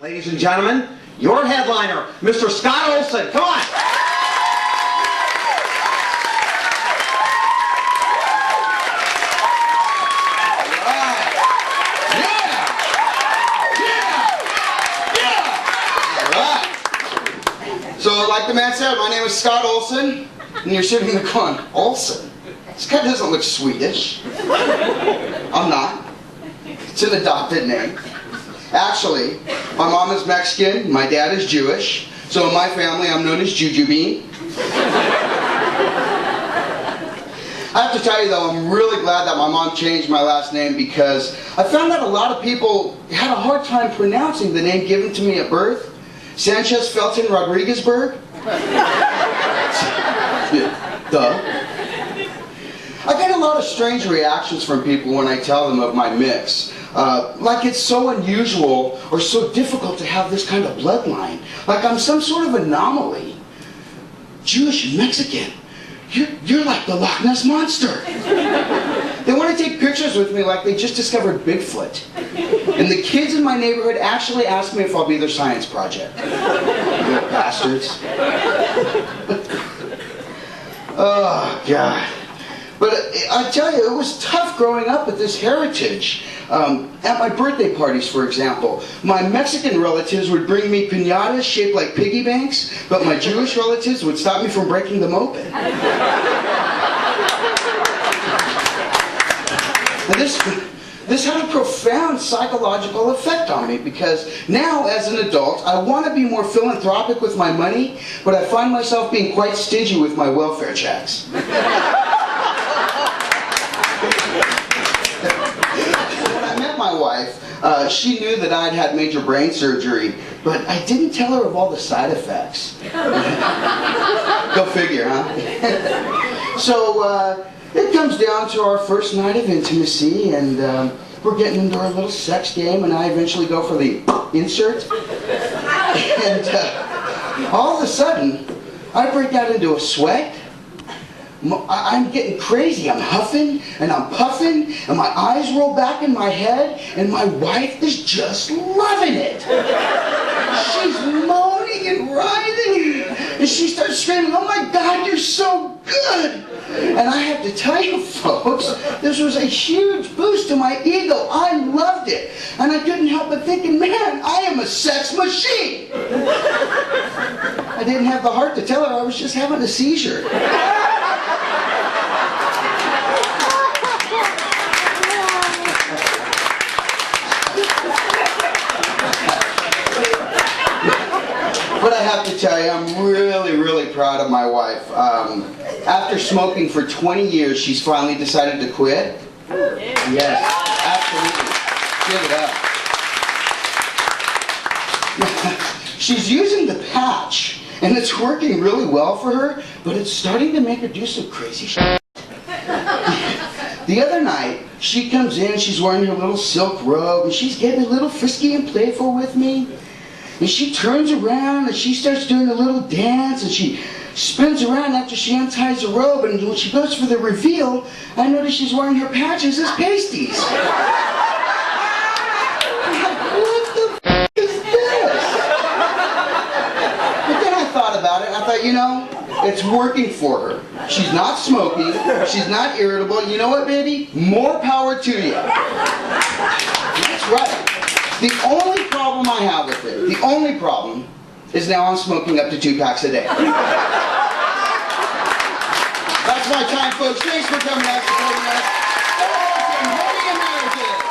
Ladies and gentlemen, your headliner, Mr. Scott Olson. Come on. So, like the man said, my name is Scott Olson, and you're sitting there going, Olson? This guy doesn't look Swedish. I'm not. It's an adopted name. Actually, my mom is Mexican, my dad is Jewish, so in my family I'm known as Juju Bean. I have to tell you though, I'm really glad that my mom changed my last name because I found that a lot of people had a hard time pronouncing the name given to me at birth. Sanchez Felton Rodriguezberg? Yeah, duh. I get a lot of strange reactions from people when I tell them of my mix. Like it's so unusual or so difficult to have this kind of bloodline. Like I'm some sort of anomaly. Jewish and Mexican. You're like the Loch Ness Monster. They want to take pictures with me like they just discovered Bigfoot. And the kids in my neighborhood actually ask me if I'll be their science project. Little bastards. Oh, God. But I tell you, it was tough growing up with this heritage. At my birthday parties, for example, my Mexican relatives would bring me piñatas shaped like piggy banks, but my Jewish relatives would stop me from breaking them open. And this had a profound psychological effect on me because now, as an adult, I want to be more philanthropic with my money, but I find myself being quite stingy with my welfare checks. My wife, she knew that I'd had major brain surgery, but I didn't tell her of all the side effects. Go figure, huh? So it comes down to our first night of intimacy, and we're getting into our little sex game, and I eventually go for the insert. And all of a sudden, I break out into a sweat. I'm getting crazy. I'm huffing and I'm puffing and my eyes roll back in my head and my wife is just loving it. She's moaning and writhing and she starts screaming, "Oh my God, you're so good!" And I have to tell you folks, this was a huge boost to my ego. I loved it. And I couldn't help but thinking, man, I am a sex machine. I didn't have the heart to tell her I was just having a seizure. But I have to tell you, I'm really, really proud of my wife. After smoking for 20 years, she's finally decided to quit. Yes, absolutely. Give it up. She's using the patch, and it's working really well for her, but it's starting to make her do some crazy shit. The other night, she comes in, she's wearing her little silk robe, and she's getting a little frisky and playful with me. And she turns around and she starts doing a little dance and she spins around after she unties the robe, and when she goes for the reveal, I notice she's wearing her patches as pasties. I'm like, what the f*** is this? But then I thought about it and I thought, you know, it's working for her. She's not smoking, she's not irritable. You know what, baby? More power to you. That's right. The only problem I have with it, the only problem, is now I'm smoking up to 2 packs a day. That's my time, folks. Thanks for coming out supporting us. Olson, American.